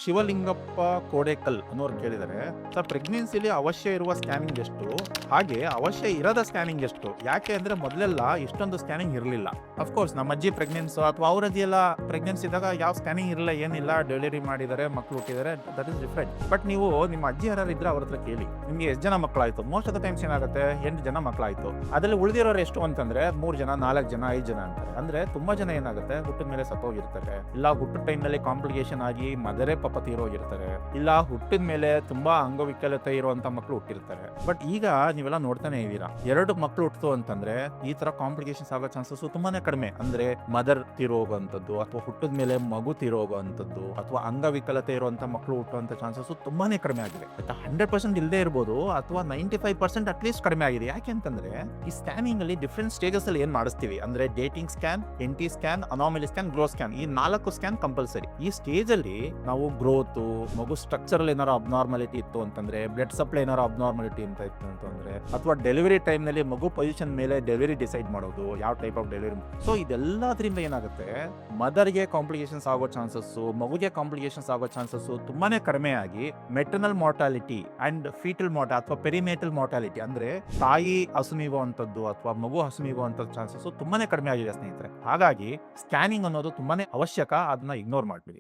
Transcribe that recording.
ಶಿವಲಿಂಗಪ್ಪ ಕೋಡೇಕಲ್ ಅನ್ನೋರು ಕೇಳಿದರೆ, ಸರ್ ಪ್ರೆಗ್ನೆನ್ಸಿಲಿ ಅವಶ್ಯ ಇರುವ ಸ್ಕ್ಯಾನಿಂಗ್ ಎಷ್ಟು, ಹಾಗೆ ಅವಶ್ಯ ಇರದ ಸ್ಕ್ಯಾನಿಂಗ್ ಎಷ್ಟು? ಯಾಕೆ ಅಂದ್ರೆ ಮೊದಲೆಲ್ಲ ಇಷ್ಟೊಂದು ಸ್ಕ್ಯಾನಿಂಗ್ ಇರಲಿಲ್ಲ. ಅಫ್ಕೋರ್ಸ್ ನಮ್ಮ ಅಜ್ಜಿ ಪ್ರೆಗ್ನೆನ್ಸ್ ಅಥವಾ ಅವರಜ್ಜಿ ಎಲ್ಲ ಪ್ರೆಗ್ನೆನ್ಸಿ ಇದ್ದಾಗ ಯಾವ ಸ್ಕ್ಯಾನಿಂಗ್ ಇರಲಿಲ್ಲ, ಏನಿಲ್ಲ, ಡೆಲಿವರಿ ಮಾಡಿದ್ದಾರೆ, ಮಕ್ಕಳು ಹುಟ್ಟಿದ್ದಾರೆ, ದಟ್ ಇಸ್ ಡಿಫ್ರೆಂಟ್. ಬಟ್ ನೀವು ನಿಮ್ಮ ಅಜ್ಜಿ ಯಾರು ಇದ್ರೆ ಅವ್ರ ಹತ್ರ ಕೇಳಿ, ನಿಮ್ಗೆ ಎಷ್ಟು ಜನ ಮಕ್ಕಳಾಯ್ತು? ಮೋಸ್ಟ್ ಆಫ್ ದ ಟೈಮ್ಸ್ ಏನಾಗುತ್ತೆ, 8 ಜನ ಮಕ್ಕಳಾಯ್ತು. ಅದ್ರಲ್ಲಿ ಉಳಿದಿರೋರು ಎಷ್ಟು ಅಂತಂದ್ರೆ 3 ಜನ, 4 ಜನ, 5 ಜನ ಅಂತಾರೆ. ಅಂದ್ರೆ ತುಂಬಾ ಜನ ಏನಾಗುತ್ತೆ, ಹುಟ್ಟಿದ ಮೇಲೆ ಸತ್ತೋಗಿರ್ತಾರೆ, ಇಲ್ಲ ಹುಟ್ಟಿದ ಟೈಮ್ ನಲ್ಲಿ ಕಾಂಪ್ಲಿಕೇಶನ್ ಆಗಿ ಮದರೇ ಪಾಪ ತೀರೋಗಿರ್ತಾರೆ, ಇಲ್ಲ ಹುಟ್ಟಿದ ಮೇಲೆ ತುಂಬಾ ಅಂಗವಿಕಲತೆ ಇರುವಂತ ಮಕ್ಕಳು ಹುಟ್ಟಿರ್ತಾರೆ. ಬಟ್ ಈಗ ನೀವೆಲ್ಲ ನೋಡ್ತಾನೆ ಇದ್ದೀರಾ, 2 ಮಕ್ಕಳು ಹುಟ್ಟಿತು ಅಂತಂದ್ರೆ ಈ ತರ ಕಾಂಪ್ಲಿಕೇಶನ್ಸ್ ಆಗೋ ಚಾನ್ಸಸ್ ತುಂಬಾನೇ ಕಡಿಮೆ. ಅಂದ್ರೆ ಮದರ್ ತೀರೋಗುವಂಥದ್ದು, ಅಥವಾ ಹುಟ್ಟಿದ ಮೇಲೆ ಮಗು ತೀರೋಗುವಂಥದ್ದು, ಅಥವಾ ಅಂಗವಿಕಲತೆ ಇರುವಂತ ಮಕ್ಕಳು ಹುಟ್ಟುವಂತ ಚಾನ್ಸಸ್ ತುಂಬಾನೇ ಕಡಿಮೆ ಆಗಿದೆ. 100% ಇಲ್ಲದೆ ಇರ್ಬೋದು, ಅಥವಾ 95% ಅಟ್ಲೀಸ್ಟ್ ಕಡಿಮೆ ಆಗಿದೆ. ಯಾಕೆ ಅಂತಂದ್ರೆ ಈ ಸ್ಕ್ಯಾನಿಂಗ್ ಅಲ್ಲಿ ಡಿಫ್ರೆಂಟ್ ಸ್ಟೇಜಸ್ ಅಲ್ಲಿ ಏನ್ ಮಾಡಿಸ್ತೀವಿ ಅಂದ್ರೆ dating scan, NT scan, anomaly scan, grow scan, ಈ 4 ಸ್ಕ್ಯಾನ್ ಕಂಪಲ್ಸರಿ. ಈ ಸ್ಟೇಜ್ ಅಲ್ಲಿ ನಾವು ಗ್ರೋತ್, ಮಗು ಸ್ಟ್ರಕ್ಚರಲ್ ಏನಾರು ಅಬ್ನಾರ್ಮಾಲಿಟಿ ಇತ್ತು ಅಂತಂದ್ರೆ, ಬ್ಲಡ್ ಸಪ್ಲೈ ಏನಾರು ಅಬ್ನಾರ್ಮಾಲಿಟಿ ಅಂತ ಇತ್ತು ಅಂತಂದ್ರೆ, ಅಥವಾ ಡೆಲಿವರಿ ಟೈಮ್ ನಲ್ಲಿ ಮಗು ಪೊಸಿಷನ್ ಮೇಲೆ ಡೆಲಿವರಿ ಡಿಸೈಡ್ ಮಾಡೋದು, ಯಾವ ಟೈಪ್ ಆಫ್ ಡೆಲಿವರಿ. ಸೊ ಇದೆಲ್ಲದ್ರಿಂದ ಏನಾಗುತ್ತೆ, ಮದರ್ಗೆ ಕಾಂಪ್ಲಿಕೇಶನ್ಸ್ ಆಗೋ ಚಾನ್ಸಸ್, ಮಗುಗೆ ಕಾಂಪ್ಲಿಕೇಶನ್ಸ್ ಆಗೋ ಚಾನ್ಸಸ್ ತುಂಬಾನೇ ಕಡಿಮೆ ಆಗಿ maternal mortality and foetal mortality ಅಥವಾ ಪೆರಿನೇಟಲ್ ಮಾರ್ಟಾಲಿಟಿ ಅಂದ್ರೆ ತಾಯಿ ಹಸುನೀಗುವಂಥದ್ದು ಅಥವಾ ಮಗು ಹಸುನೀಗುವಂತ ಚಾನ್ಸಸ್ ತುಂಬಾನೇ ಕಡಿಮೆ ಆಗಿದೆ ಸ್ನೇಹಿತರೆ. ಹಾಗಾಗಿ ಸ್ಕ್ಯಾನಿಂಗ್ ಅನ್ನೋದು ತುಂಬಾನೇ ಅವಶ್ಯಕ, ಅದನ್ನ ಇಗ್ನೋರ್ ಮಾಡ್ಬಿಡಿ.